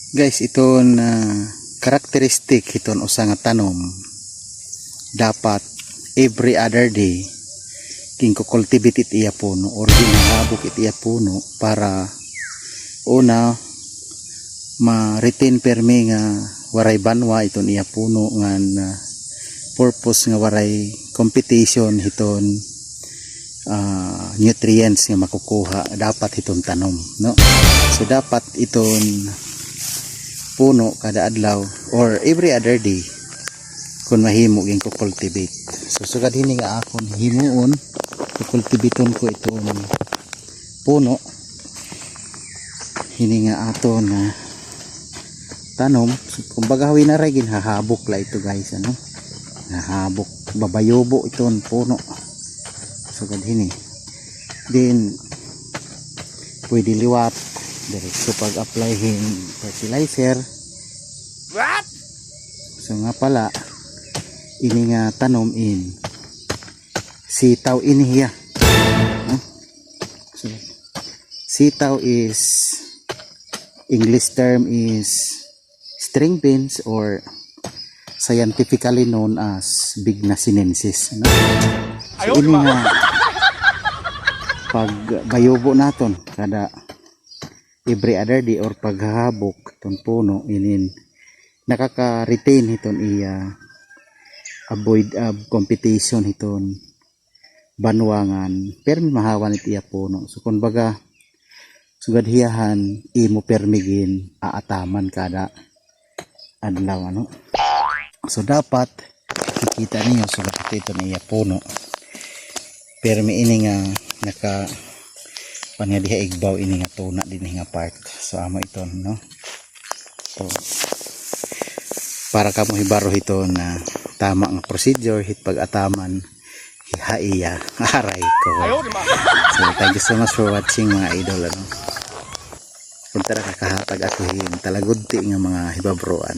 Guys, iton karakteristik iton usa nga tanom dapat every other day king ko cultivate it iya puno or ginahabok it iya puno para una ma-retain permi nga waray banwa iton iya puno ngan purpose nga waray competition iton nutrients nga makukuha dapat iton tanom, no? So dapat iton puno kada adlaw or every other day kung mahimo ging ko cultivate. So sugad hini nga akon himuon kultibiton ko itong puno hini nga aton nga tanom. So, kumbaga hawin na ray ginhahabok la ito guys, ano, nahabok babayobo iton puno sugad hini din pwede liwat diretso pag apply hin fertilizer. What? So nga pala ini nga tanom in sitaw inihiya, huh? So, sitaw is English term is string beans or scientifically known as Bignasinensis, ano? So ini nga pag bayobo naton kada every other day or paghahabok itong puno inin nakaka-retain iton iya avoid competition iton banwangan permi mahawan iti iya puno. So kumbaga sugad hiyahan imo permigin aataman kada adlaw, ano. So dapat kikita niyo sugad ito na iya puno permi ini nga naka panya diha igbaw ini nga tuna din nga part. So amo iton, no. So para kamo hibaro ito na tama nga procedure hit pag-ataman haiya aray ko. So thank you so much for watching mga idol, ano. Kung tara kakahatag ako hin talagudti nga mga hibabroan.